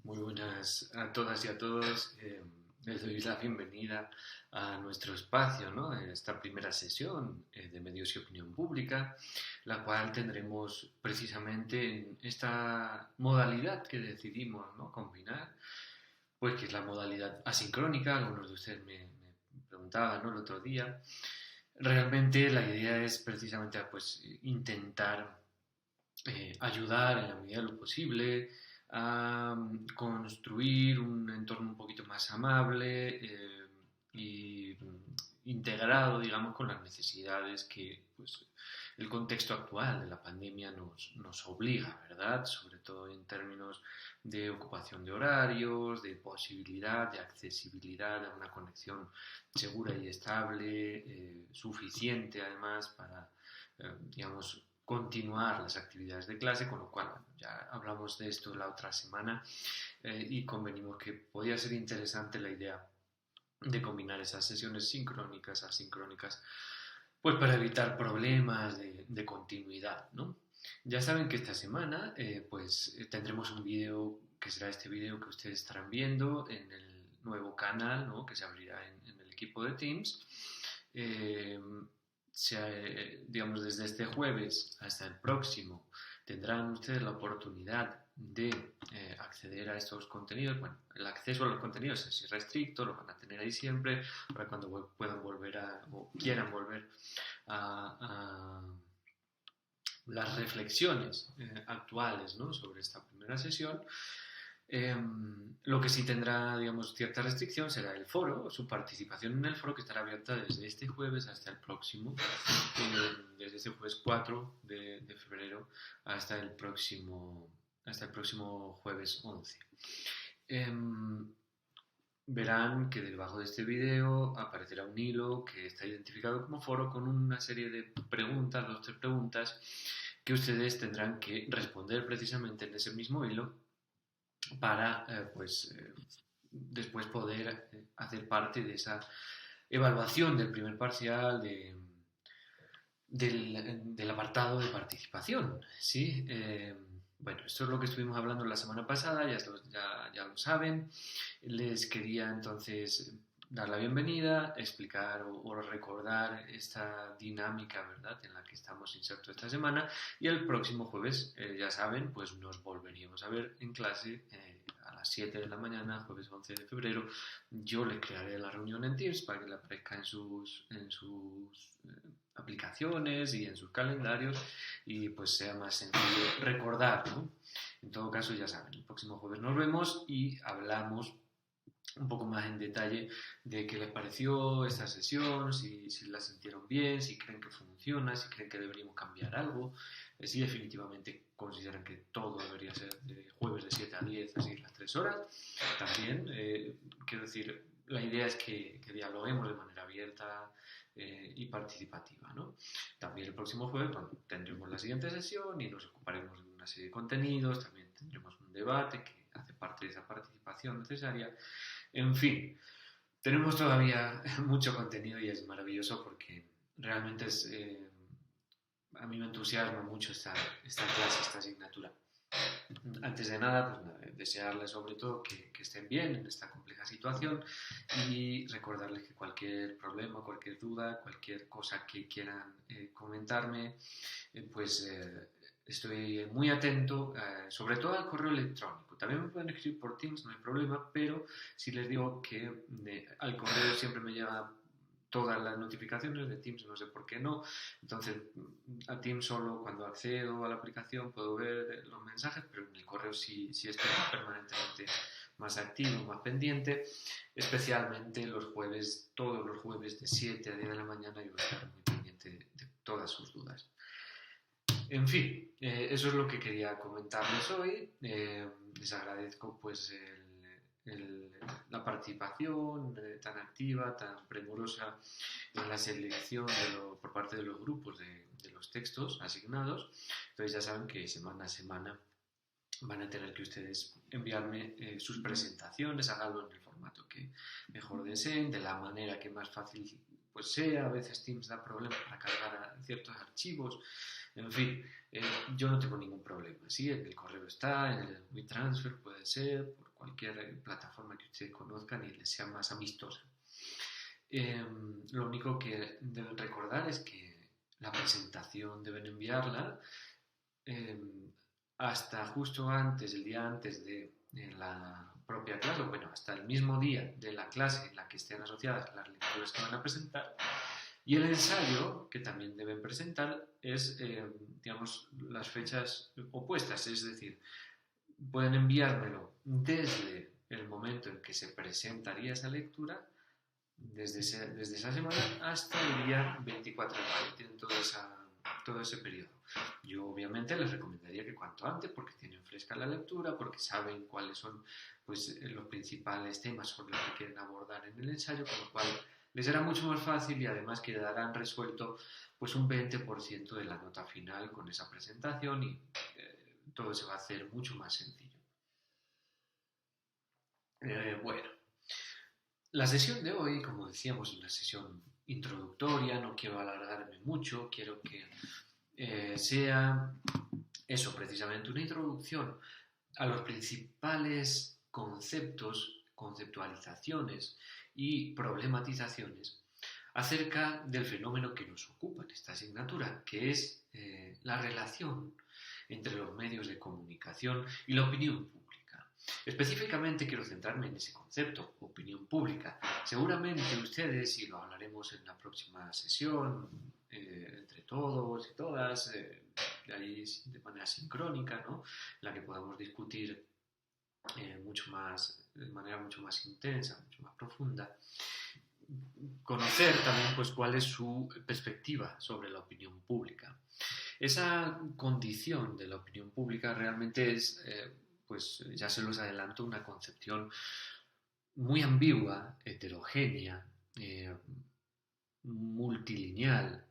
Muy buenas a todas y a todos. Les doy la bienvenida a nuestro espacio, ¿no? En esta primera sesión de medios y opinión pública, la cual tendremos precisamente en esta modalidad que decidimos, ¿no?, combinar, pues que es la modalidad asincrónica. Algunos de ustedes me preguntaban, ¿no?, el otro día. Realmente la idea es precisamente pues intentar ayudar en la medida de lo posible a construir un entorno un poquito más amable y integrado, digamos, con las necesidades que pues, el contexto actual de la pandemia nos obliga, ¿verdad? Sobre todo en términos de ocupación de horarios, de posibilidad, de accesibilidad a una conexión segura y estable, suficiente además para, digamos, continuar las actividades de clase, con lo cual bueno, ya hablamos de esto la otra semana y convenimos que podía ser interesante la idea de combinar esas sesiones sincrónicas, asincrónicas, pues para evitar problemas de continuidad, ¿no? Ya saben que esta semana tendremos un vídeo que será este vídeo que ustedes estarán viendo en el nuevo canal, ¿no?, que se abrirá en el equipo de Teams. Digamos, desde este jueves hasta el próximo tendrán ustedes la oportunidad de acceder a estos contenidos. Bueno, el acceso a los contenidos es irrestricto, lo van a tener ahí siempre para cuando puedan volver o quieran volver a las reflexiones actuales, ¿no?, sobre esta primera sesión. Lo que sí tendrá, digamos, cierta restricción será el foro, su participación en el foro, que estará abierta desde este jueves hasta el próximo, desde este jueves 4 de febrero hasta el próximo jueves 11. Verán que debajo de este vídeo aparecerá un hilo que está identificado como foro con una serie de preguntas, 2 o 3 preguntas, que ustedes tendrán que responder precisamente en ese mismo hilo para después poder hacer parte de esa evaluación del primer parcial del apartado de participación, ¿sí? Bueno, esto es lo que estuvimos hablando la semana pasada, ya lo saben. Les quería entonces dar la bienvenida, explicar o recordar esta dinámica, ¿verdad?, en la que estamos insertos esta semana, y el próximo jueves, ya saben, pues nos volveríamos a ver en clase a las 7 de la mañana, jueves 11 de febrero. Yo les crearé la reunión en Teams para que le aparezca en sus aplicaciones y en sus calendarios y pues sea más sencillo recordar, ¿no? En todo caso, ya saben, el próximo jueves nos vemos y hablamos un poco más en detalle de qué les pareció esta sesión, si la sintieron bien, si creen que funciona, si creen que deberíamos cambiar algo, si definitivamente consideran que todo debería ser de jueves de 7 a 10, así las 3 horas. También, quiero decir, la idea es que dialoguemos de manera abierta y participativa, ¿no? También el próximo jueves, bueno, tendremos la siguiente sesión y nos ocuparemos de una serie de contenidos, también tendremos un debate que hace parte de esa participación necesaria. En fin, tenemos todavía mucho contenido y es maravilloso porque realmente a mí me entusiasma mucho esta clase, esta asignatura. Antes de nada, pues desearles sobre todo que estén bien en esta compleja situación y recordarles que cualquier problema, cualquier duda, cualquier cosa que quieran comentarme, estoy muy atento, sobre todo al correo electrónico. También me pueden escribir por Teams, no hay problema, pero si les digo que al correo siempre me llega todas las notificaciones de Teams, no sé por qué no. Entonces, a Teams solo cuando accedo a la aplicación puedo ver los mensajes, pero en el correo sí estoy permanentemente más activo, más pendiente, especialmente los jueves, todos los jueves de 7 a 10 de la mañana, yo voy a estar muy pendiente de todas sus dudas. En fin, eso es lo que quería comentarles hoy. Les agradezco pues la participación tan activa, tan premurosa en la selección por parte de los grupos de los textos asignados. Entonces ya saben que semana a semana van a tener que ustedes enviarme sus presentaciones, háganlo en el formato que mejor deseen, de la manera que más fácil pues sea, a veces Teams da problemas para cargar ciertos archivos, en fin, yo no tengo ningún problema, ¿sí? El correo está, en el WeTransfer puede ser, por cualquier plataforma que ustedes conozcan y les sea más amistosa. Lo único que deben recordar es que la presentación deben enviarla hasta justo antes, el día antes de la propia clase, bueno, hasta el mismo día de la clase en la que estén asociadas las lecturas que van a presentar. Y el ensayo que también deben presentar es, digamos, las fechas opuestas, es decir, pueden enviármelo desde el momento en que se presentaría esa lectura, desde esa semana hasta el día 24 de mayo, tienen todo ese periodo. Yo obviamente les recomendaría que cuanto antes, porque tienen fresca la lectura, porque saben cuáles son pues, los principales temas sobre los que quieren abordar en el ensayo, con lo cual les será mucho más fácil y además quedarán resuelto pues un 20% de la nota final con esa presentación y todo se va a hacer mucho más sencillo. Bueno, la sesión de hoy, como decíamos, es una sesión introductoria, no quiero alargarme mucho, quiero que sea eso, precisamente una introducción a los principales conceptos, conceptualizaciones y problematizaciones acerca del fenómeno que nos ocupa en esta asignatura, que es la relación entre los medios de comunicación y la opinión pública. Específicamente quiero centrarme en ese concepto, opinión pública. Seguramente ustedes, y lo hablaremos en la próxima sesión, entre todos y todas, de ahí de manera sincrónica, ¿no? En la que podamos discutir de manera mucho más intensa, mucho más profunda, conocer también pues cuál es su perspectiva sobre la opinión pública. Esa condición de la opinión pública realmente es, pues ya se los adelanto, una concepción muy ambigua, heterogénea, multilineal,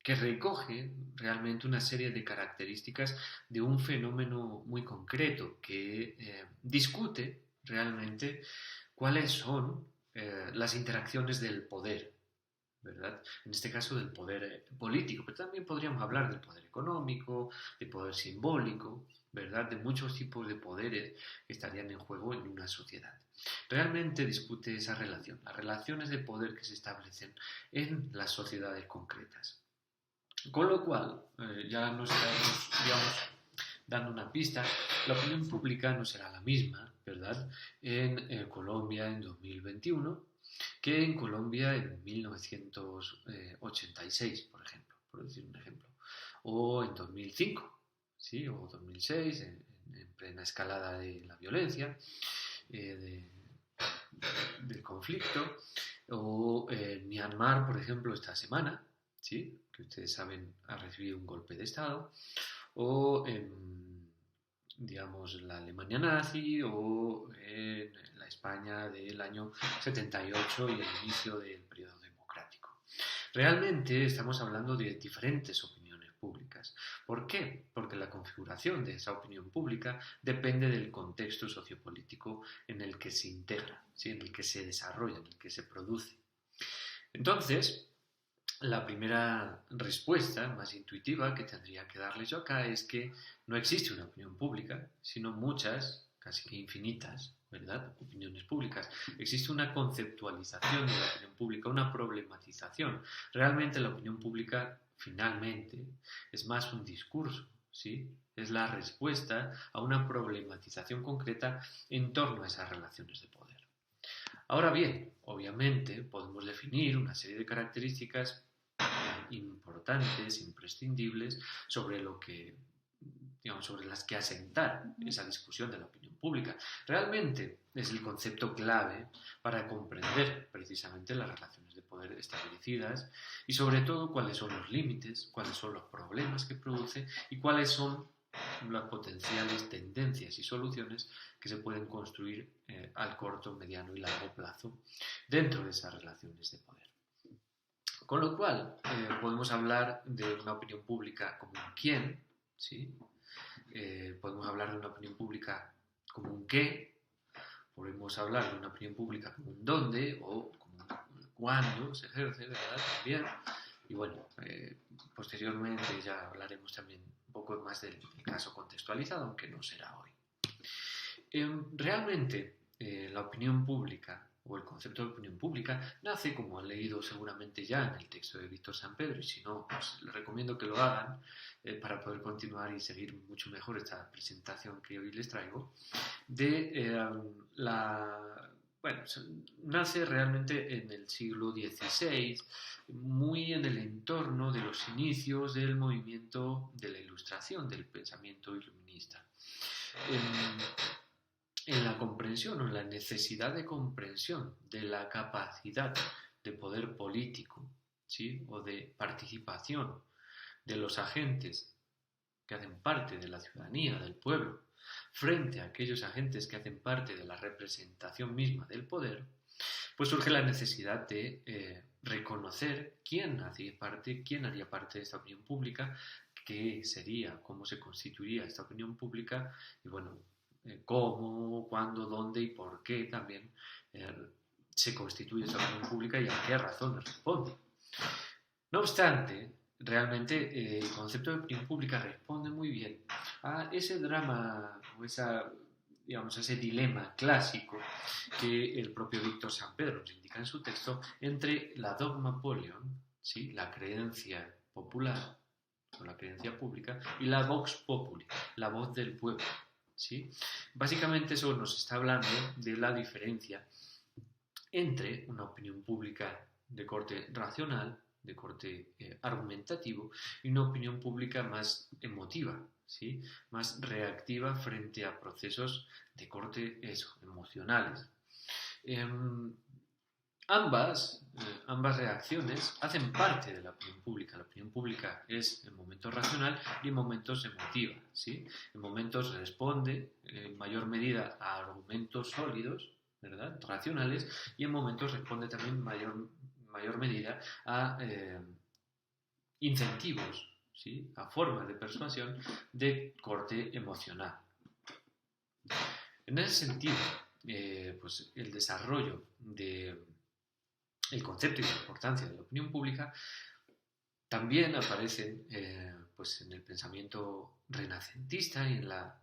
que recoge realmente una serie de características de un fenómeno muy concreto que discute realmente cuáles son las interacciones del poder, ¿verdad? En este caso del poder político, pero también podríamos hablar del poder económico, del poder simbólico, ¿verdad? De muchos tipos de poderes que estarían en juego en una sociedad. Realmente discute esa relación, las relaciones de poder que se establecen en las sociedades concretas. Con lo cual, ya nos estamos, digamos, dando una pista, la opinión pública no será la misma, ¿verdad? En Colombia en 2021 que en Colombia en 1986, por ejemplo, por decir un ejemplo, o en 2005, ¿sí? O 2006, en plena escalada de la violencia, del conflicto, o en Myanmar, por ejemplo, esta semana, ¿sí? Que ustedes saben, ha recibido un golpe de Estado, o en, digamos, la Alemania nazi, o en la España del año 78 y el inicio del periodo democrático. Realmente estamos hablando de diferentes opiniones públicas. ¿Por qué? Porque la configuración de esa opinión pública depende del contexto sociopolítico en el que se integra, ¿sí? En el que se desarrolla, en el que se produce. Entonces, la primera respuesta más intuitiva que tendría que darles yo acá es que no existe una opinión pública, sino muchas, casi que infinitas, ¿verdad? Opiniones públicas. Existe una conceptualización de la opinión pública, una problematización. Realmente la opinión pública, finalmente, es más un discurso, ¿sí? Es la respuesta a una problematización concreta en torno a esas relaciones de poder. Ahora bien, obviamente podemos definir una serie de características importantes, imprescindibles, sobre lo que, digamos, sobre las que asentar esa discusión de la opinión pública. Realmente es el concepto clave para comprender precisamente las relaciones de poder establecidas y sobre todo cuáles son los límites, cuáles son los problemas que produce y cuáles son las potenciales tendencias y soluciones que se pueden construir al corto, mediano y largo plazo dentro de esas relaciones de poder. Con lo cual, podemos hablar de una opinión pública como un quién, ¿sí? Podemos hablar de una opinión pública como un qué, podemos hablar de una opinión pública como un dónde o como cuándo se ejerce, ¿verdad? También. Y bueno, posteriormente ya hablaremos también un poco más del caso contextualizado, aunque no será hoy. Realmente, la opinión pública o el concepto de opinión pública nace, como han leído seguramente ya en el texto de Víctor Sampedro, y si no, pues les recomiendo que lo hagan para poder continuar y seguir mucho mejor esta presentación que hoy les traigo, bueno, nace realmente en el siglo XVI, muy en el entorno de los inicios del movimiento de la Ilustración, del pensamiento iluminista. En la comprensión o en la necesidad de comprensión de la capacidad de poder político, ¿sí? O de participación de los agentes que hacen parte de la ciudadanía, del pueblo, frente a aquellos agentes que hacen parte de la representación misma del poder, pues surge la necesidad de reconocer quién haría parte de esta opinión pública, qué sería, cómo se constituiría esta opinión pública y bueno, cómo, cuándo, dónde y por qué también se constituye esta opinión pública y a qué razones responde. No obstante, realmente el concepto de opinión pública responde muy bien a ese drama o ese dilema clásico que el propio Víctor Sampedro nos indica en su texto entre la dogma polion, ¿sí? La creencia popular o la creencia pública, y la vox populi, la voz del pueblo. ¿Sí? Básicamente eso nos está hablando de la diferencia entre una opinión pública de corte racional, de corte argumentativo, y una opinión pública más emotiva, ¿sí? Más reactiva frente a procesos de corte emocionales. Ambas reacciones hacen parte de la opinión pública. La opinión pública es en momentos racional y en momentos emotiva, ¿sí? En momentos responde en mayor medida a argumentos sólidos, ¿verdad? Racionales, y en momentos responde también en mayor medida a incentivos, ¿sí? A formas de persuasión de corte emocional. En ese sentido, pues el desarrollo el concepto y la importancia de la opinión pública también aparecen pues en el pensamiento renacentista y en la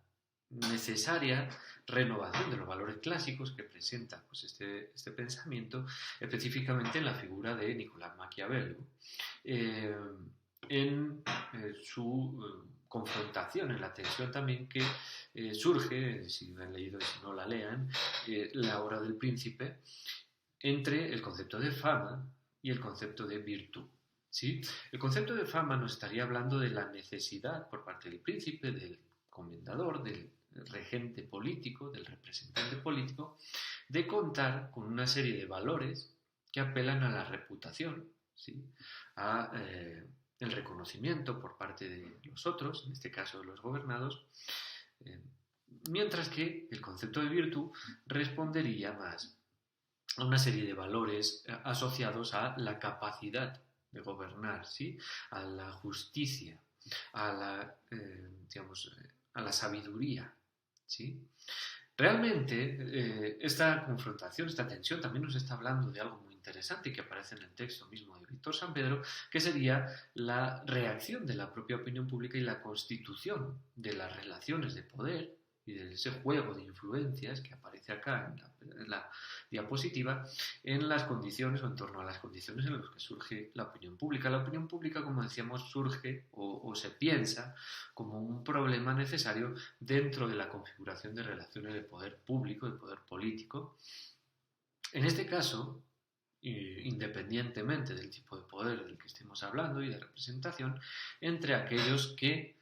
necesaria renovación de los valores clásicos que presenta pues, este pensamiento, específicamente en la figura de Nicolás Maquiavelo, en su confrontación, en la tensión también que surge, si lo han leído y si no la lean, la obra del Príncipe, entre el concepto de fama y el concepto de virtud. ¿Sí? El concepto de fama nos estaría hablando de la necesidad por parte del príncipe, del comendador, del regente político, del representante político, de contar con una serie de valores que apelan a la reputación, ¿sí? A el reconocimiento por parte de los otros, en este caso de los gobernados, mientras que el concepto de virtud respondería más a una serie de valores asociados a la capacidad de gobernar, ¿sí? A la justicia, a la sabiduría, ¿sí? Realmente esta confrontación, esta tensión también nos está hablando de algo muy interesante que aparece en el texto mismo de Víctor Sampedro, que sería la reacción de la propia opinión pública y la constitución de las relaciones de poder y de ese juego de influencias que aparece acá en la diapositiva, en las condiciones o en torno a las condiciones en las que surge la opinión pública. La opinión pública, como decíamos, surge o se piensa como un problema necesario dentro de la configuración de relaciones de poder público, de poder político. En este caso, independientemente del tipo de poder del que estemos hablando y de representación, entre aquellos que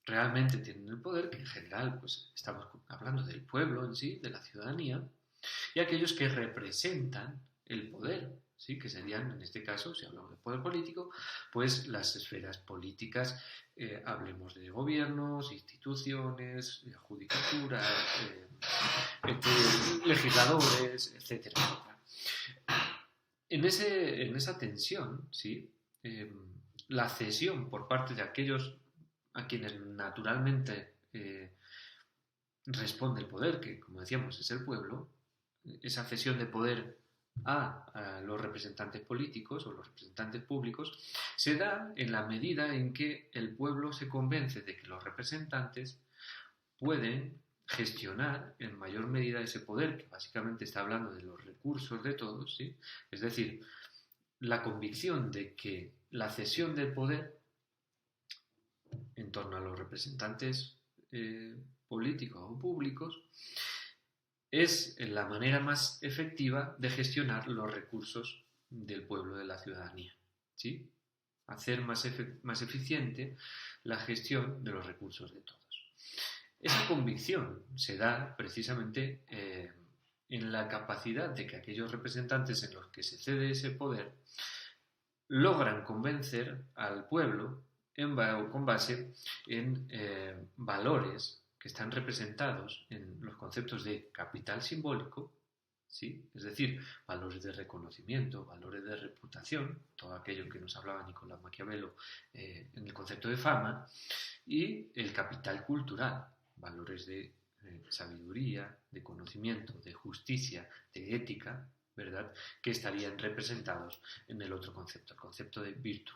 realmente tienen el poder, que en general pues, estamos hablando del pueblo en sí, de la ciudadanía, y aquellos que representan el poder, ¿sí? Que serían, en este caso, si hablamos de poder político, pues las esferas políticas, hablemos de gobiernos, instituciones, judicatura, legisladores, etcétera. En esa tensión, ¿sí? La cesión por parte de aquellos a quienes naturalmente responde el poder, que como decíamos es el pueblo, esa cesión de poder a los representantes políticos o los representantes públicos se da en la medida en que el pueblo se convence de que los representantes pueden gestionar en mayor medida ese poder, que básicamente está hablando de los recursos de todos, ¿sí? Es decir, la convicción de que la cesión del poder en torno a los representantes políticos o públicos es la manera más efectiva de gestionar los recursos del pueblo, de la ciudadanía, ¿sí? Hacer más eficiente la gestión de los recursos de todos. Esa convicción se da precisamente en la capacidad de que aquellos representantes en los que se cede ese poder logran convencer al pueblo con base en valores que están representados en los conceptos de capital simbólico, ¿sí? Es decir, valores de reconocimiento, valores de reputación, todo aquello que nos hablaba Nicolás Maquiavelo en el concepto de fama, y el capital cultural, valores de sabiduría, de conocimiento, de justicia, de ética, ¿verdad?, que estarían representados en el otro concepto, el concepto de virtud.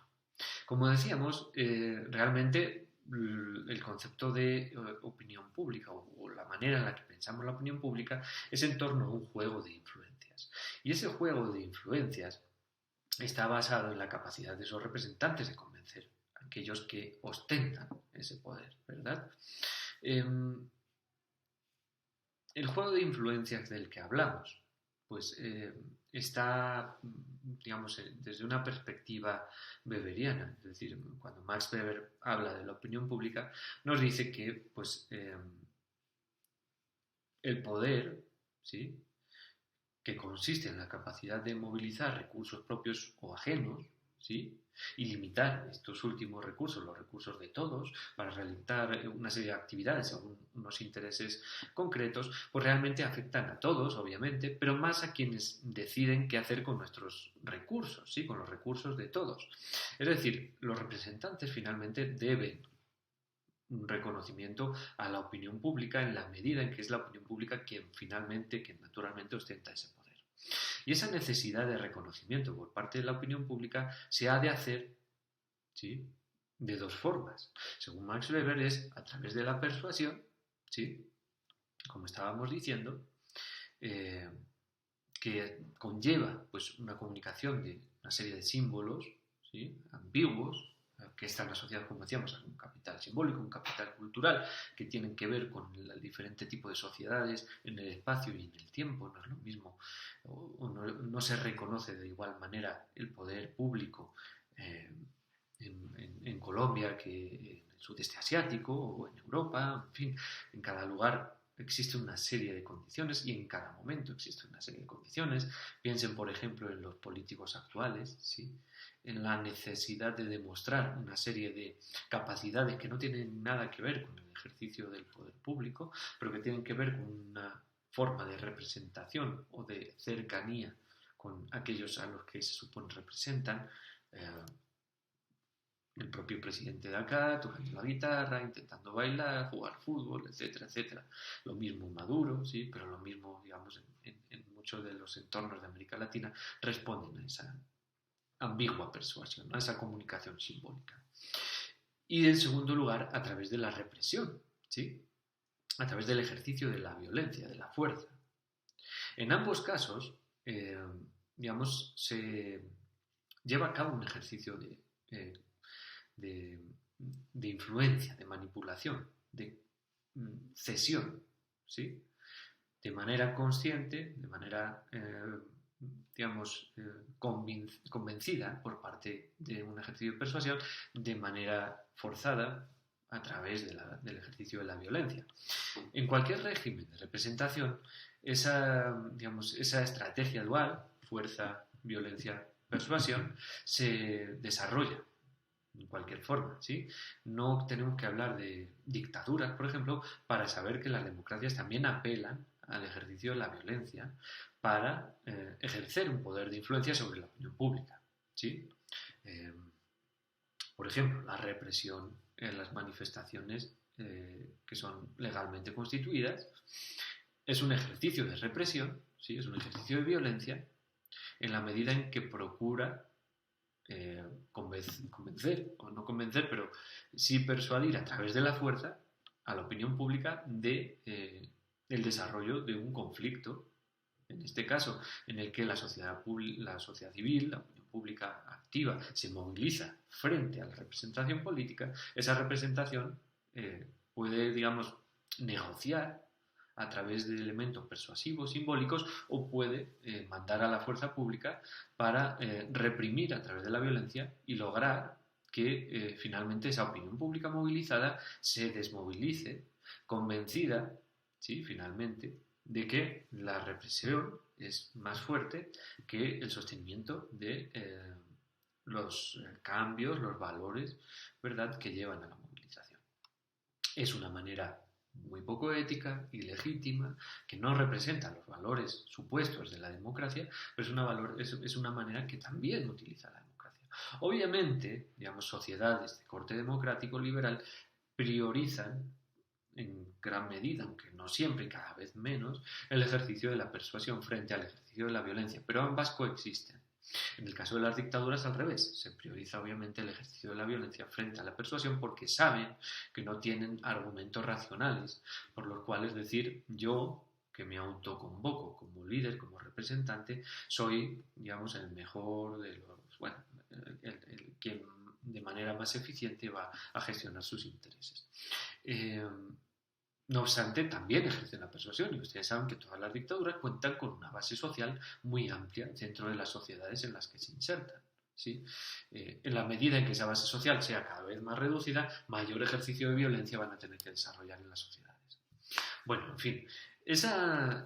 Como decíamos, realmente el concepto de opinión pública o la manera en la que pensamos la opinión pública es en torno a un juego de influencias. Y ese juego de influencias está basado en la capacidad de esos representantes de convencer a aquellos que ostentan ese poder, ¿verdad? El juego de influencias del que hablamos, pues está, digamos, desde una perspectiva weberiana. Es decir, cuando Max Weber habla de la opinión pública, nos dice que, pues, el poder, ¿sí?, que consiste en la capacidad de movilizar recursos propios o ajenos, ¿sí?, y limitar estos últimos recursos, los recursos de todos, para realizar una serie de actividades según unos intereses concretos, pues realmente afectan a todos, obviamente, pero más a quienes deciden qué hacer con nuestros recursos, ¿sí?, con los recursos de todos. Es decir, los representantes finalmente deben un reconocimiento a la opinión pública en la medida en que es la opinión pública quien naturalmente ostenta ese poder. Y esa necesidad de reconocimiento por parte de la opinión pública se ha de hacer, ¿sí?, de dos formas. Según Max Weber, es a través de la persuasión, ¿sí?, como estábamos diciendo, que conlleva, pues, una comunicación de una serie de símbolos, ¿sí?, ambiguos, que están asociados, como decíamos, a un capital simbólico, un capital cultural, que tienen que ver con el diferente tipo de sociedades en el espacio y en el tiempo. No es lo mismo, no se reconoce de igual manera el poder público en Colombia que en el sudeste asiático o en Europa. En fin, en cada lugar existe una serie de condiciones y en cada momento existe una serie de condiciones. Piensen, por ejemplo, en los políticos actuales, ¿sí?, en la necesidad de demostrar una serie de capacidades que no tienen nada que ver con el ejercicio del poder público, pero que tienen que ver con una forma de representación o de cercanía con aquellos a los que se supone representan. El propio presidente de acá, tocando la guitarra, intentando bailar, jugar fútbol, etcétera, etcétera. Lo mismo Maduro, sí, pero lo mismo, digamos, en muchos de los entornos de América Latina responden a esa ambigua persuasión, a esa comunicación simbólica. Y en segundo lugar, a través de la represión, ¿sí?, a través del ejercicio de la violencia, de la fuerza. En ambos casos, digamos, se lleva a cabo un ejercicio de influencia, de manipulación, de cesión, ¿sí?, de manera consciente, de manera, digamos, convencida por parte de un ejercicio de persuasión, de manera forzada a través del ejercicio de la violencia. En cualquier régimen de representación, esa estrategia dual, fuerza, violencia, persuasión, se desarrolla en cualquier forma, ¿sí? No tenemos que hablar de dictaduras, por ejemplo, para saber que las democracias también apelan al ejercicio de la violencia para ejercer un poder de influencia sobre la opinión pública, ¿sí? Por ejemplo, la represión en las manifestaciones que son legalmente constituidas es un ejercicio de represión, ¿sí?, es un ejercicio de violencia en la medida en que procura convencer, o no convencer, pero sí persuadir a través de la fuerza a la opinión pública de el desarrollo de un conflicto, en este caso, en el que la sociedad civil, la opinión pública activa, se moviliza frente a la representación política. Esa representación puede, digamos, negociar a través de elementos persuasivos, simbólicos, o puede mandar a la fuerza pública para reprimir a través de la violencia y lograr que finalmente esa opinión pública movilizada se desmovilice, convencida, ¿sí?, finalmente, de que la represión es más fuerte que el sostenimiento de los cambios, los valores, ¿verdad?, que llevan a la movilización. Es una manera muy poco ética, ilegítima, que no representa los valores supuestos de la democracia, pero es una manera que también utiliza la democracia. Obviamente, digamos, sociedades de corte democrático liberal priorizan en gran medida, aunque no siempre y cada vez menos, el ejercicio de la persuasión frente al ejercicio de la violencia, pero ambas coexisten. En el caso de las dictaduras, al revés, se prioriza obviamente el ejercicio de la violencia frente a la persuasión porque saben que no tienen argumentos racionales por los cuales decir: yo, que me autoconvoco como líder, como representante, soy, digamos, el mejor de los, bueno, quien de manera más eficiente va a gestionar sus intereses. No obstante, también ejercen la persuasión, y ustedes saben que todas las dictaduras cuentan con una base social muy amplia dentro de las sociedades en las que se insertan, ¿sí? En la medida en que esa base social sea cada vez más reducida, mayor ejercicio de violencia van a tener que desarrollar en las sociedades. Bueno, en fin, esa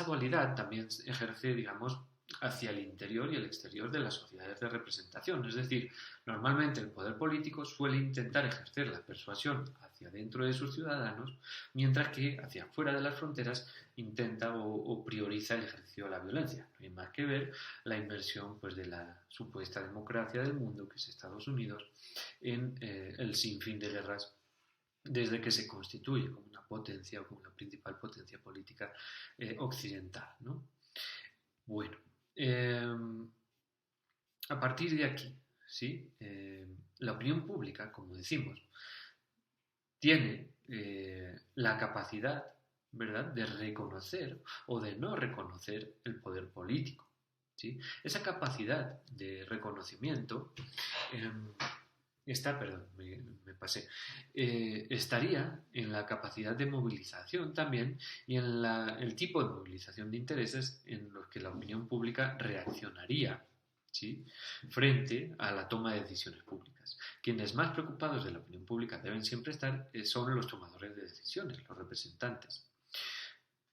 dualidad también ejerce, digamos, hacia el interior y el exterior de las sociedades de representación. Es decir, normalmente el poder político suele intentar ejercer la persuasión hacia dentro de sus ciudadanos, mientras que hacia afuera de las fronteras intenta o prioriza el ejercicio de la violencia. No hay más que ver la inmersión, pues, de la supuesta democracia del mundo, que es Estados Unidos, en el sinfín de guerras desde que se constituye como una potencia o como la principal potencia política occidental, ¿no? Bueno, a partir de aquí, ¿sí? La opinión pública, como decimos, tiene la capacidad, ¿verdad?, de reconocer o de no reconocer el poder político, ¿sí? Esa capacidad de reconocimiento estaría en la capacidad de movilización también y en el tipo de movilización de intereses en los que la opinión pública reaccionaría, ¿sí?, frente a la toma de decisiones públicas. Quienes más preocupados de la opinión pública deben siempre estar son los tomadores de decisiones, los representantes.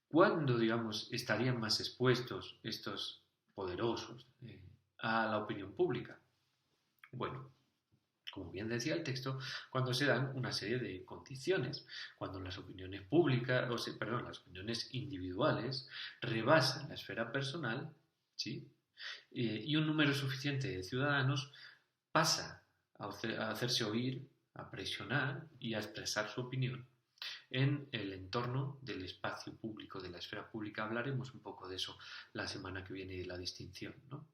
¿Cuándo, digamos, estarían más expuestos estos poderosos a la opinión pública? Bueno, como bien decía el texto, cuando se dan una serie de condiciones, cuando las opiniones públicas, las opiniones individuales rebasan la esfera personal, ¿sí?, y un número suficiente de ciudadanos pasa a hacerse oír, a presionar y a expresar su opinión en el entorno del espacio público, de la esfera pública. Hablaremos un poco de eso la semana que viene, de la distinción, ¿no?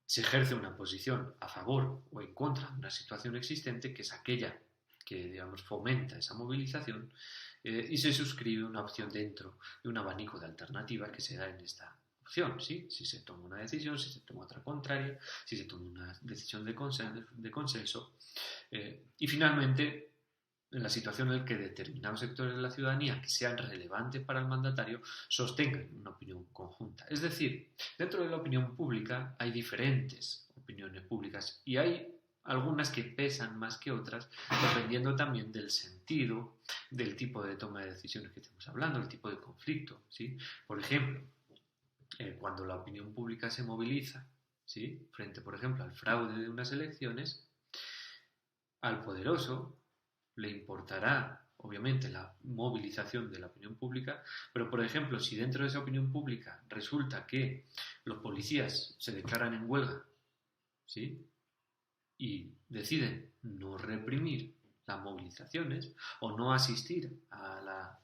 Se ejerce una posición a favor o en contra de una situación existente, que es aquella que, digamos, fomenta esa movilización, y se suscribe una opción dentro de un abanico de alternativas que se da en esta opción, ¿sí? Si se toma una decisión, si se toma otra contraria, si se toma una decisión de consenso, y finalmente, en la situación en la que determinados sectores de la ciudadanía que sean relevantes para el mandatario sostengan una opinión conjunta. Es decir, dentro de la opinión pública hay diferentes opiniones públicas y hay algunas que pesan más que otras, dependiendo también del sentido, del tipo de toma de decisiones que estemos hablando, el tipo de conflicto, ¿sí? Por ejemplo, cuando la opinión pública se moviliza, ¿sí?, frente, por ejemplo, al fraude de unas elecciones, al poderoso le importará, obviamente, la movilización de la opinión pública, pero, por ejemplo, si dentro de esa opinión pública resulta que los policías se declaran en huelga, ¿sí?, y deciden no reprimir las movilizaciones o no asistir a la,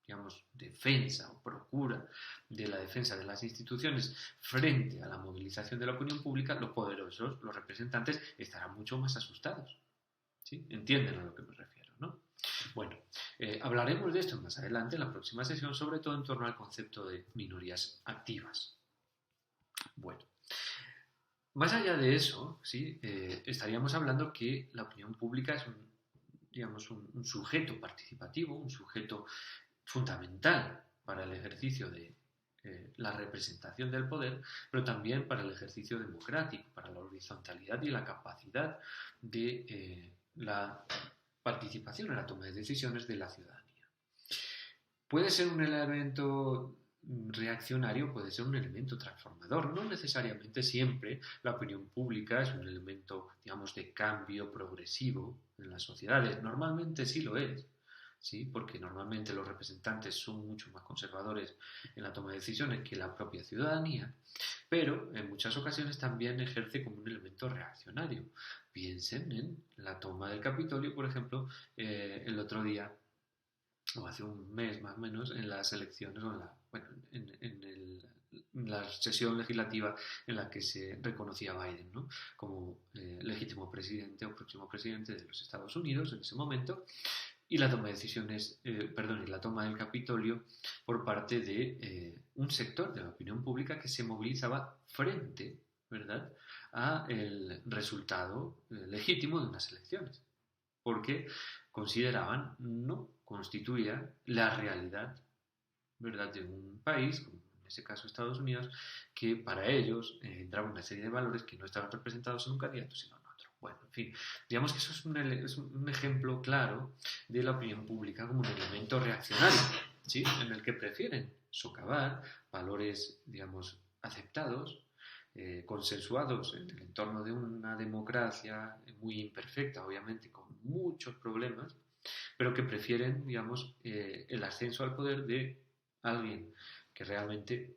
digamos, defensa o procura de la defensa de las instituciones frente a la movilización de la opinión pública, los poderosos, los representantes, estarán mucho más asustados. ¿Sí? Entienden a lo que me refiero, ¿no? Bueno, hablaremos de esto más adelante en la próxima sesión, sobre todo en torno al concepto de minorías activas. Bueno, más allá de eso, ¿sí? Estaríamos hablando que la opinión pública es un sujeto participativo, un sujeto fundamental para el ejercicio de la representación del poder, pero también para el ejercicio democrático, para la horizontalidad y la capacidad de la participación en la toma de decisiones de la ciudadanía. Puede ser un elemento reaccionario, puede ser un elemento transformador. No necesariamente siempre la opinión pública es un elemento, digamos, de cambio progresivo en las sociedades. Normalmente sí lo es, ¿sí? Porque normalmente los representantes son mucho más conservadores en la toma de decisiones que la propia ciudadanía, pero en muchas ocasiones también ejerce como un elemento reaccionario. Piensen en la toma del Capitolio, por ejemplo, el otro día, o hace un mes más o menos, en las elecciones, o en la sesión legislativa en la que se reconocía a Biden, ¿no? Como legítimo presidente o próximo presidente de los Estados Unidos en ese momento, y la toma de decisiones, y la toma del Capitolio por parte de un sector de la opinión pública que se movilizaba frente, ¿verdad?, a el resultado legítimo de unas elecciones, porque consideraban no constituía la realidad, ¿verdad?, de un país, como en ese caso Estados Unidos, que para ellos entraba una serie de valores que no estaban representados en un candidato, sino en otro. Bueno, en fin, digamos que eso es un ejemplo claro de la opinión pública como un elemento reaccionario, ¿sí?, en el que prefieren socavar valores, digamos, aceptados, consensuados en el entorno de una democracia muy imperfecta, obviamente, con muchos problemas, pero que prefieren, digamos, el ascenso al poder de alguien que realmente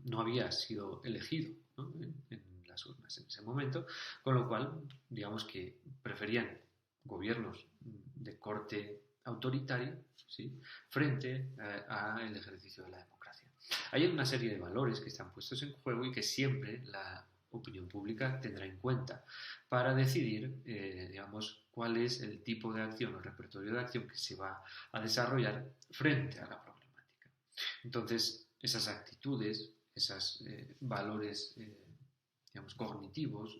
no había sido elegido, ¿no?, en las urnas en ese momento, con lo cual, digamos que preferían gobiernos de corte autoritario, ¿sí?, frente al ejercicio de la democracia. Hay una serie de valores que están puestos en juego y que siempre la opinión pública tendrá en cuenta para decidir, digamos, cuál es el tipo de acción o el repertorio de acción que se va a desarrollar frente a la problemática. Entonces, esas actitudes, esos valores, digamos, cognitivos,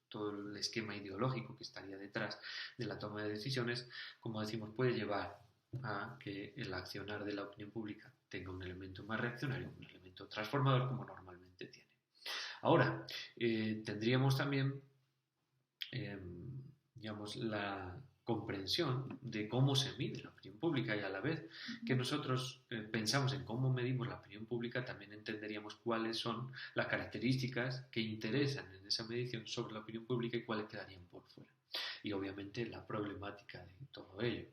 todo el esquema ideológico que estaría detrás de la toma de decisiones, como decimos, puede llevar a que el accionar de la opinión pública tenga un elemento más reaccionario, un elemento transformador, como normalmente tiene. Ahora, tendríamos también, digamos, la comprensión de cómo se mide la opinión pública, y a la vez que nosotros pensamos en cómo medimos la opinión pública, también entenderíamos cuáles son las características que interesan en esa medición sobre la opinión pública y cuáles quedarían por fuera. Y obviamente la problemática de todo ello.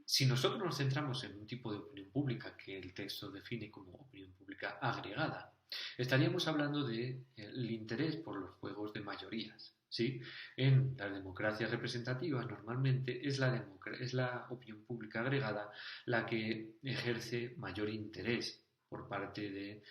Si nosotros nos centramos en un tipo de opinión pública que el texto define como opinión pública agregada, estaríamos hablando del interés por los juegos de mayorías, ¿sí? En las democracias representativas normalmente es la opinión pública agregada la que ejerce mayor interés por parte de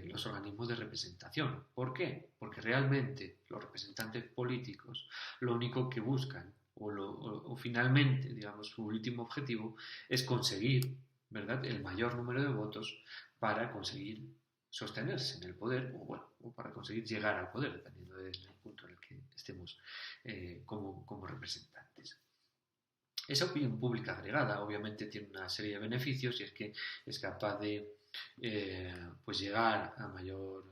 los organismos de representación. ¿Por qué? Porque realmente los representantes políticos lo único que buscan o finalmente, digamos, su último objetivo es conseguir, ¿verdad?, el mayor número de votos para conseguir sostenerse en el poder o para conseguir llegar al poder, dependiendo del punto en el que estemos como representantes. Esa opinión pública agregada obviamente tiene una serie de beneficios, y es que es capaz de pues llegar a mayor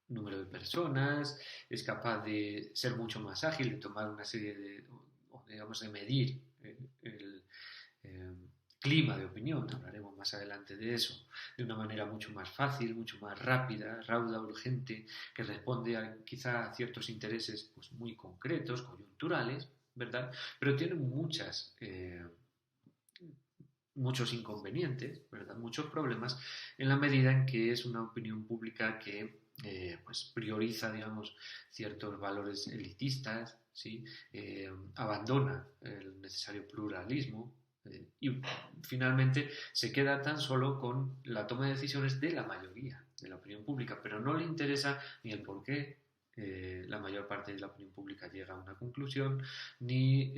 número de personas, es capaz de ser mucho más ágil, de tomar una serie digamos, de medir el clima de opinión, hablaremos más adelante de eso, de una manera mucho más fácil, mucho más rápida, rauda, urgente, que responde quizá a ciertos intereses pues, muy concretos, coyunturales, ¿verdad? Pero tiene muchos inconvenientes, ¿verdad?, muchos problemas, en la medida en que es una opinión pública que pues prioriza, digamos, ciertos valores elitistas, ¿sí? Abandona el necesario pluralismo, Y finalmente se queda tan solo con la toma de decisiones de la mayoría de la opinión pública, pero no le interesa ni el por qué la mayor parte de la opinión pública llega a una conclusión, ni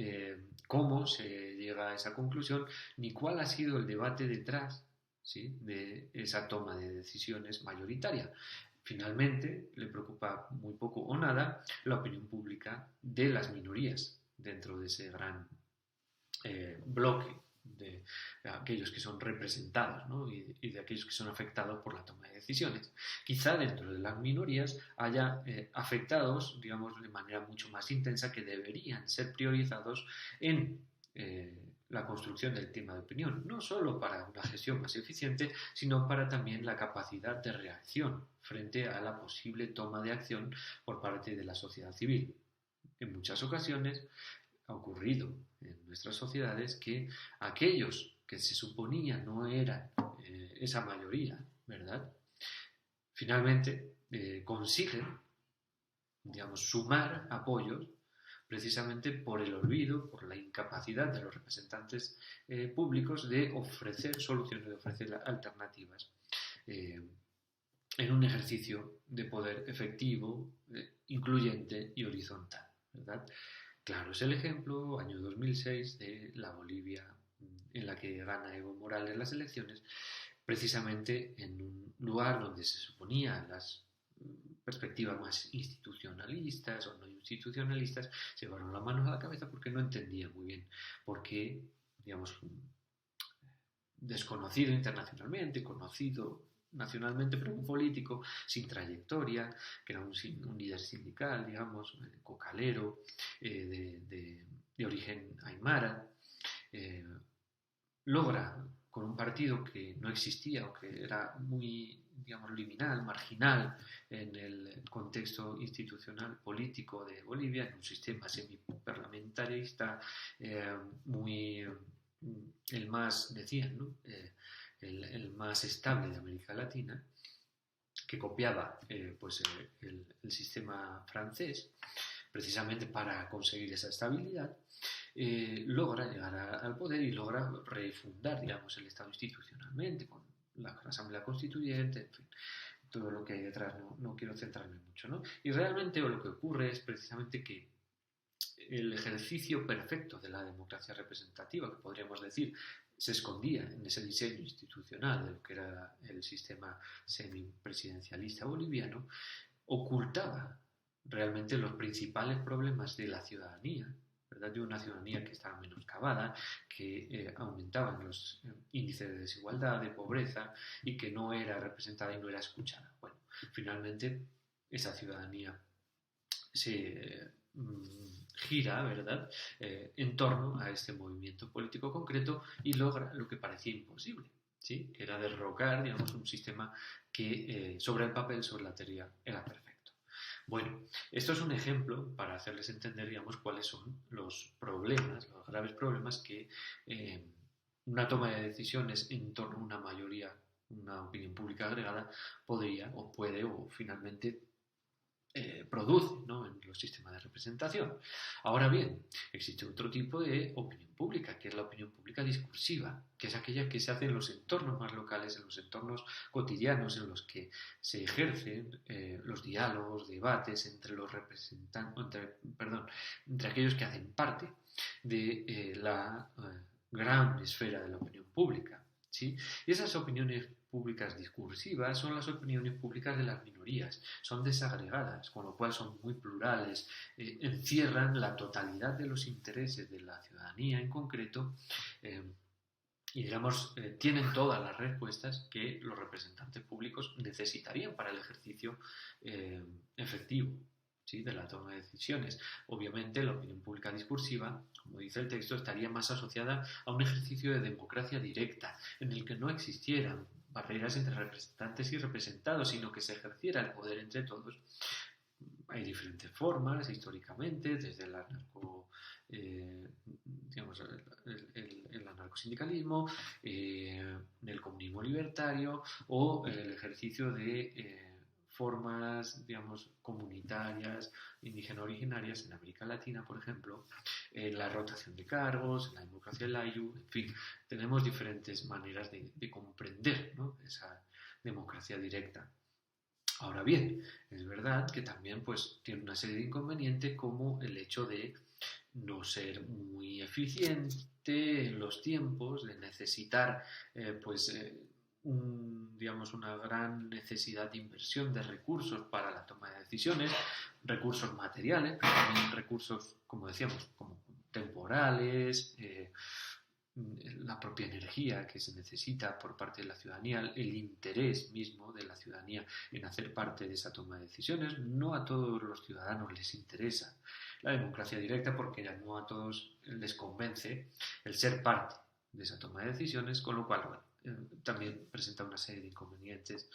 cómo se llega a esa conclusión, ni cuál ha sido el debate detrás, ¿sí?, de esa toma de decisiones mayoritaria. Finalmente, le preocupa muy poco o nada la opinión pública de las minorías dentro de ese gran bloque de aquellos que son representados, ¿no?, y de aquellos que son afectados por la toma de decisiones. Quizá dentro de las minorías haya afectados, digamos, de manera mucho más intensa, que deberían ser priorizados en la construcción del tema de opinión, no solo para una gestión más eficiente, sino para también la capacidad de reacción frente a la posible toma de acción por parte de la sociedad civil. En muchas ocasiones ha ocurrido en nuestras sociedades que aquellos que se suponía no eran esa mayoría, ¿verdad?, finalmente consiguen, digamos, sumar apoyos precisamente por el olvido, por la incapacidad de los representantes públicos de ofrecer soluciones, de ofrecer alternativas en un ejercicio de poder efectivo, incluyente y horizontal, ¿verdad? Claro es el ejemplo, año 2006, de la Bolivia en la que gana Evo Morales las elecciones, precisamente en un lugar donde se suponía las perspectivas más institucionalistas o no institucionalistas se llevaron las manos a la cabeza porque no entendían muy bien por qué, digamos, desconocido internacionalmente, conocido nacionalmente, pero un político sin trayectoria, que era un líder sindical, digamos, cocalero, de origen aymara, logra, con un partido que no existía o que era muy, digamos, liminal, marginal en el contexto institucional político de Bolivia, en un sistema semiparlamentarista muy, el más, decían, ¿no?, el más estable de América Latina, que copiaba el sistema francés precisamente para conseguir esa estabilidad. Logra llegar al poder y logra refundar, digamos, el Estado institucionalmente, con la Asamblea Constituyente, en fin, todo lo que hay detrás, no quiero centrarme mucho, ¿no? Y realmente lo que ocurre es precisamente que el ejercicio perfecto de la democracia representativa, que podríamos decir, se escondía en ese diseño institucional de lo que era el sistema semipresidencialista boliviano, ocultaba realmente los principales problemas de la ciudadanía, ¿verdad?, de una ciudadanía que estaba menoscabada, que aumentaban los índices de desigualdad, de pobreza, y que no era representada y no era escuchada. Bueno, finalmente esa ciudadanía se gira, ¿verdad?, en torno a este movimiento político concreto y logra lo que parecía imposible, ¿sí?, que era derrocar, digamos, un sistema que sobre el papel, sobre la teoría, era perfecto. Bueno, esto es un ejemplo para hacerles entender, digamos, cuáles son los problemas, los graves problemas que una toma de decisiones en torno a una mayoría, una opinión pública agregada, podría o puede o finalmente produce, ¿no?, en los sistemas de representación. Ahora bien, existe otro tipo de opinión pública, que es la opinión pública discursiva, que es aquella que se hace en los entornos más locales, en los entornos cotidianos, en los que se ejercen los diálogos, debates entre los representantes, entre aquellos que hacen parte de la gran esfera de la opinión pública, ¿sí? Y esas opiniones públicas discursivas son las opiniones públicas de las minorías, son desagregadas, con lo cual son muy plurales, encierran la totalidad de los intereses de la ciudadanía en concreto, y digamos, tienen todas las respuestas que los representantes públicos necesitarían para el ejercicio efectivo, ¿sí?, de la toma de decisiones. Obviamente la opinión pública discursiva, como dice el texto, estaría más asociada a un ejercicio de democracia directa, en el que no existieran barreras entre representantes y representados, sino que se ejerciera el poder entre todos. Hay diferentes formas históricamente, desde el anarcosindicalismo, el comunismo libertario o el ejercicio de formas, digamos, comunitarias, indígena originarias en América Latina, por ejemplo, en la rotación de cargos, en la democracia del Ayllu, en fin, tenemos diferentes maneras de comprender, ¿no?, esa democracia directa. Ahora bien, es verdad que también pues, tiene una serie de inconvenientes como el hecho de no ser muy eficiente en los tiempos, de necesitar digamos, una gran necesidad de inversión de recursos para la toma de decisiones, recursos materiales, pero también recursos, como decíamos, como temporales, la propia energía que se necesita por parte de la ciudadanía, el interés mismo de la ciudadanía en hacer parte de esa toma de decisiones. No a todos los ciudadanos les interesa la democracia directa porque no a todos les convence el ser parte de esa toma de decisiones, con lo cual, bueno, también presenta una serie de inconvenientes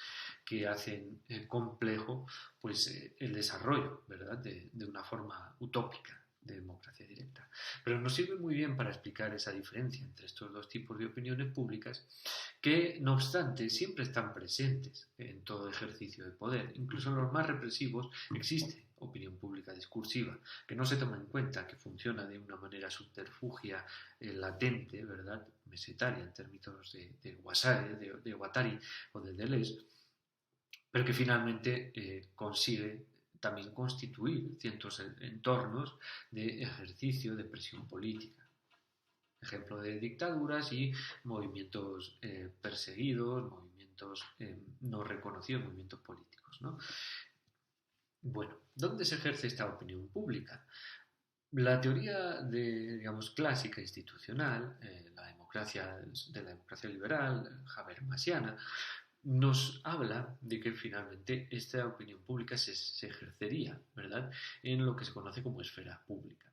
que hacen complejo pues, el desarrollo, ¿verdad?, de una forma utópica de democracia directa. Pero nos sirve muy bien para explicar esa diferencia entre estos dos tipos de opiniones públicas que, no obstante, siempre están presentes en todo ejercicio de poder. Incluso en los más represivos existe opinión pública discursiva, que no se toma en cuenta, que funciona de una manera subterfugia, latente, ¿verdad?, mesetaria en términos de Guattari o de Deleuze, pero que finalmente consigue también constituir ciertos entornos de ejercicio de presión política. Ejemplo de dictaduras y movimientos perseguidos, movimientos no reconocidos, movimientos políticos, ¿no? Bueno, ¿dónde se ejerce esta opinión pública? La teoría digamos, clásica institucional, la democracia liberal, habermasiana, nos habla de que finalmente esta opinión pública se ejercería, ¿verdad?, en lo que se conoce como esfera pública.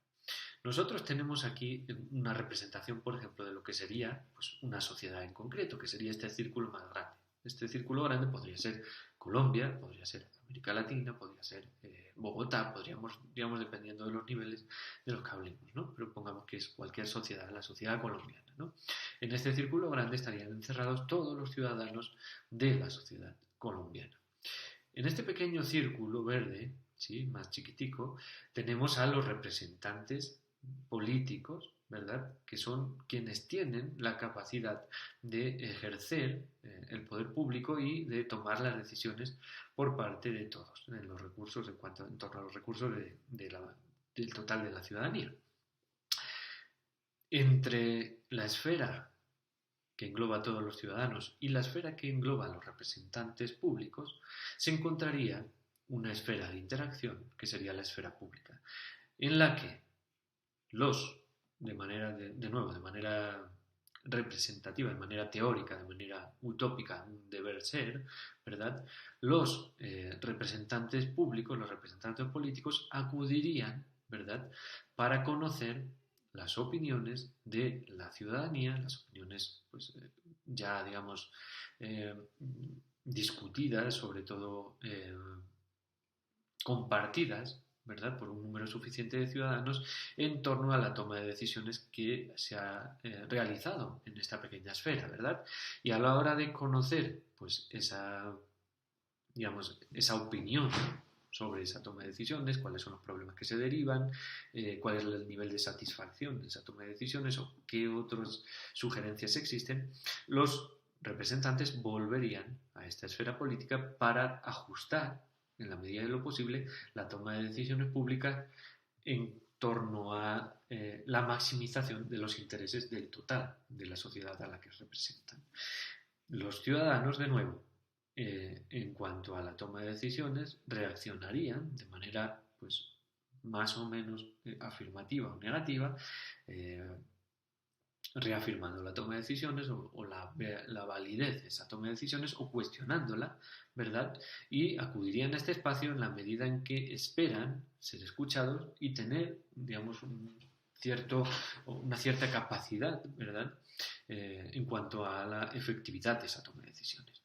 Nosotros tenemos aquí una representación, por ejemplo, de lo que sería pues, una sociedad en concreto, que sería este círculo más grande. Este círculo grande podría ser Colombia, podría ser América Latina, podría ser Bogotá, podríamos, digamos, dependiendo de los niveles de los que hablemos, ¿no? Pero pongamos que es cualquier sociedad, la sociedad colombiana, ¿no? En este círculo grande estarían encerrados todos los ciudadanos de la sociedad colombiana. En este pequeño círculo verde, ¿sí?, más chiquitico, tenemos a los representantes políticos, ¿verdad?, que son quienes tienen la capacidad de ejercer el poder público y de tomar las decisiones por parte de todos, en los recursos, en torno a los recursos del total de la ciudadanía. Entre la esfera que engloba a todos los ciudadanos y la esfera que engloba a los representantes públicos, se encontraría una esfera de interacción que sería la esfera pública, en la que de manera representativa, de manera teórica, de manera utópica, un deber ser, ¿verdad?, los representantes públicos, los representantes políticos acudirían, ¿verdad?, para conocer las opiniones de la ciudadanía, las opiniones pues, ya, digamos, discutidas, sobre todo compartidas, ¿verdad?, por un número suficiente de ciudadanos en torno a la toma de decisiones que se ha realizado en esta pequeña esfera, ¿verdad? Y a la hora de conocer pues esa opinión sobre esa toma de decisiones, cuáles son los problemas que se derivan, cuál es el nivel de satisfacción de esa toma de decisiones o qué otras sugerencias existen, los representantes volverían a esta esfera política para ajustar, en la medida de lo posible, la toma de decisiones públicas en torno a la maximización de los intereses del total de la sociedad a la que representan. Los ciudadanos, de nuevo, en cuanto a la toma de decisiones, reaccionarían de manera pues, más o menos afirmativa o negativa, reafirmando la toma de decisiones o la validez de esa toma de decisiones o cuestionándola, ¿verdad? Y acudirían a este espacio en la medida en que esperan ser escuchados y tener, digamos, una cierta capacidad, ¿verdad?, en cuanto a la efectividad de esa toma de decisiones.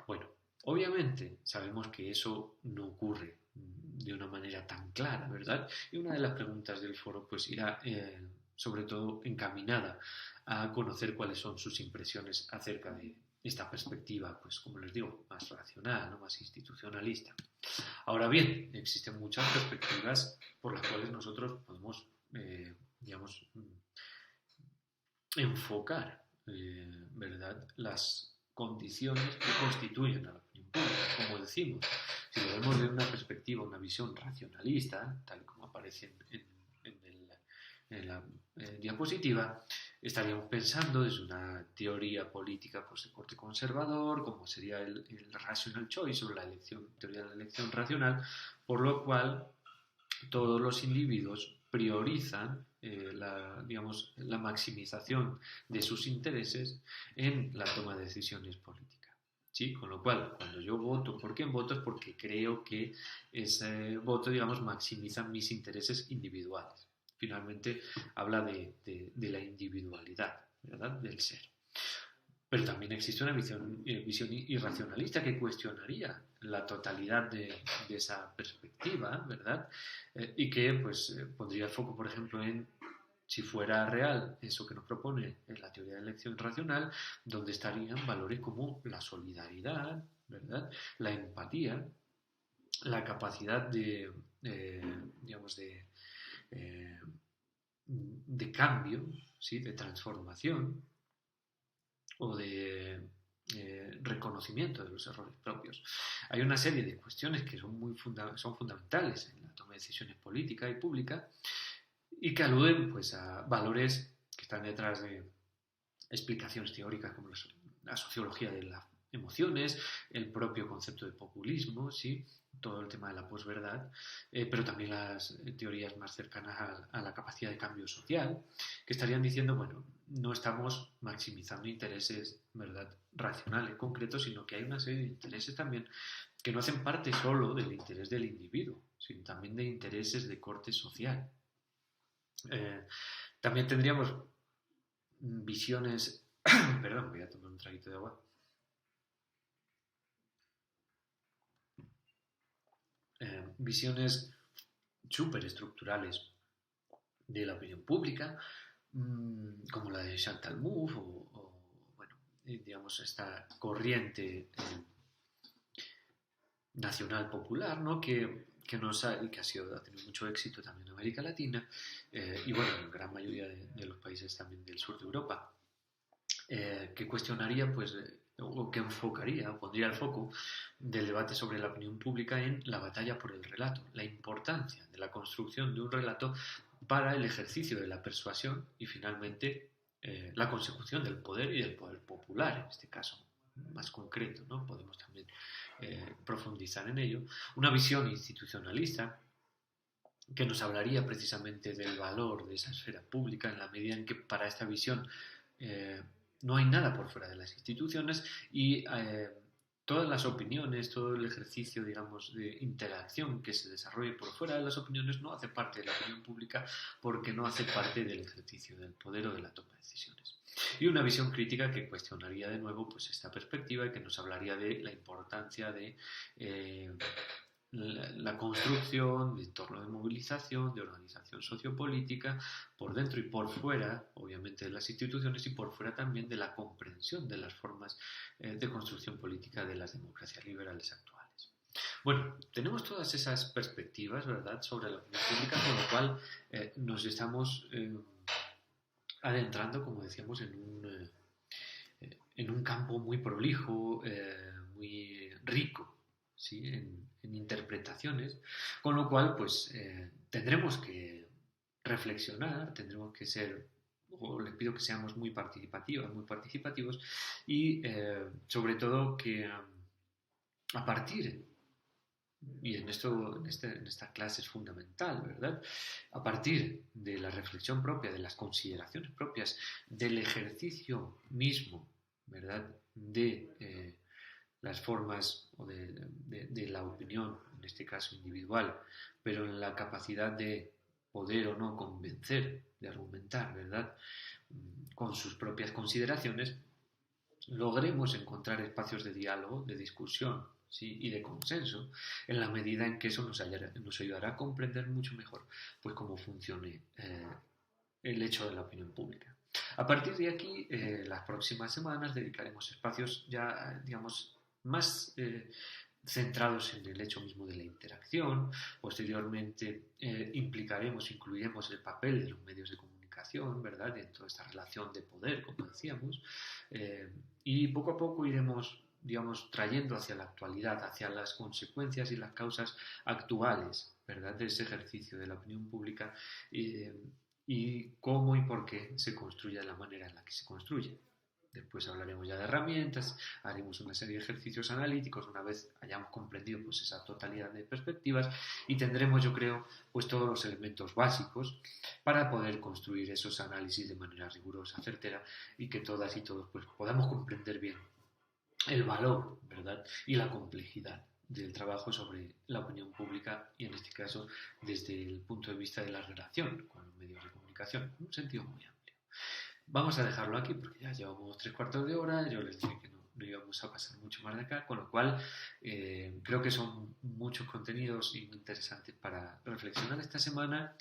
Bueno, obviamente sabemos que eso no ocurre de una manera tan clara, ¿verdad? Y una de las preguntas del foro pues irá sobre todo encaminada a conocer cuáles son sus impresiones acerca de esta perspectiva, pues como les digo, más racional, ¿no?, más institucionalista. Ahora bien, existen muchas perspectivas por las cuales nosotros podemos digamos, enfocar, ¿verdad?, las condiciones que constituyen a la opinión pública. Como decimos, si lo vemos desde una perspectiva, una visión racionalista, tal como aparece en la diapositiva, estaríamos pensando desde una teoría política pues, de corte conservador, como sería el rational choice o la teoría de la elección racional, por lo cual todos los individuos priorizan digamos, la maximización de sus intereses en la toma de decisiones políticas. ¿Sí? Con lo cual, cuando yo voto, ¿por qué voto? Es porque creo que ese voto, digamos, maximiza mis intereses individuales. Finalmente, habla de la individualidad, ¿verdad? Del ser. Pero también existe una visión irracionalista que cuestionaría la totalidad de esa perspectiva, ¿verdad? Y que pues, pondría el foco, por ejemplo, en si fuera real eso que nos propone en la teoría de elección racional, donde estarían valores como la solidaridad, ¿verdad? La empatía, la capacidad digamos, de cambio, ¿sí? De transformación, o de reconocimiento de los errores propios. Hay una serie de cuestiones que son fundamentales en la toma de decisiones políticas y públicas y que aluden pues, a valores que están detrás de explicaciones teóricas como la sociología de las emociones, el propio concepto de populismo, ¿sí? Todo el tema de la posverdad, pero también las teorías más cercanas a la capacidad de cambio social, que estarían diciendo, bueno, no estamos maximizando intereses, ¿verdad?, racionales concretos, sino que hay una serie de intereses también que no hacen parte solo del interés del individuo, sino también de intereses de corte social. También tendríamos visiones... Perdón, voy a tomar un traguito de agua. Visiones superestructurales de la opinión pública, como la de Chantal Mouffe o bueno, digamos, esta corriente nacional popular, ¿no? que ha tenido mucho éxito también en América Latina y bueno, en gran mayoría de los países también del sur de Europa, que cuestionaría pues, o que enfocaría, pondría el foco del debate sobre la opinión pública en la batalla por el relato, la importancia de la construcción de un relato para el ejercicio de la persuasión y finalmente la consecución del poder y del poder popular, en este caso más concreto, ¿no? Podemos también profundizar en ello. Una visión institucionalista que nos hablaría precisamente del valor de esa esfera pública en la medida en que para esta visión no hay nada por fuera de las instituciones y todas las opiniones, todo el ejercicio, digamos, de interacción que se desarrolle por fuera de las opiniones no hace parte de la opinión pública porque no hace parte del ejercicio del poder o de la toma de decisiones. Y una visión crítica que cuestionaría de nuevo pues, esta perspectiva y que nos hablaría de la importancia de la construcción de entorno de movilización, de organización sociopolítica, por dentro y por fuera, obviamente, de las instituciones y por fuera también de la comprensión de las formas de construcción política de las democracias liberales actuales. Bueno, tenemos todas esas perspectivas, ¿verdad?, sobre la opinión pública, con lo cual nos estamos adentrando, como decíamos, en un campo muy prolijo, muy rico, ¿sí?, en interpretaciones, con lo cual pues tendremos que reflexionar, tendremos que ser, o les pido que seamos muy participativos y sobre todo que a partir, y en esta clase es fundamental, ¿verdad?, a partir de la reflexión propia, de las consideraciones propias, del ejercicio mismo, ¿verdad?, de las formas o de la opinión, en este caso individual, pero en la capacidad de poder o no convencer, de argumentar, ¿verdad?, con sus propias consideraciones, logremos encontrar espacios de diálogo, de discusión, ¿sí?, y de consenso, en la medida en que eso nos ayudará a comprender mucho mejor pues, cómo funcione el hecho de la opinión pública. A partir de aquí, las próximas semanas dedicaremos espacios ya, digamos, más centrados en el hecho mismo de la interacción. Posteriormente incluiremos el papel de los medios de comunicación comunicación, ¿verdad? En toda esta relación de poder, como decíamos, y poco a poco iremos, digamos, trayendo hacia la actualidad, hacia las consecuencias y las causas actuales, ¿verdad? De ese ejercicio de la opinión pública y cómo y por qué se construye de la manera en la que se construye. Después hablaremos ya de herramientas, haremos una serie de ejercicios analíticos una vez hayamos comprendido pues esa totalidad de perspectivas y tendremos, yo creo, pues todos los elementos básicos para poder construir esos análisis de manera rigurosa, certera y que todas y todos pues podamos comprender bien el valor, ¿verdad? Y la complejidad del trabajo sobre la opinión pública y en este caso desde el punto de vista de la relación con los medios de comunicación, en un sentido muy amplio. Vamos a dejarlo aquí porque ya llevamos 3 cuartos de hora, yo les dije que no íbamos a pasar mucho más de acá, con lo cual creo que son muchos contenidos y muy interesantes para reflexionar esta semana.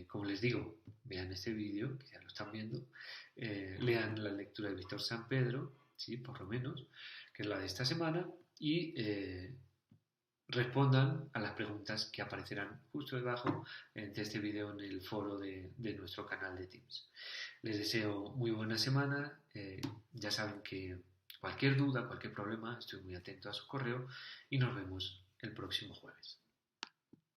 Como les digo, vean este vídeo, que ya lo están viendo, lean la lectura de Víctor San Pedro, ¿sí? Por lo menos, que es la de esta semana, y respondan a las preguntas que aparecerán justo debajo de este vídeo en el foro de nuestro canal de Teams. Les deseo muy buena semana, ya saben que cualquier duda, cualquier problema, estoy muy atento a su correo y nos vemos el próximo jueves.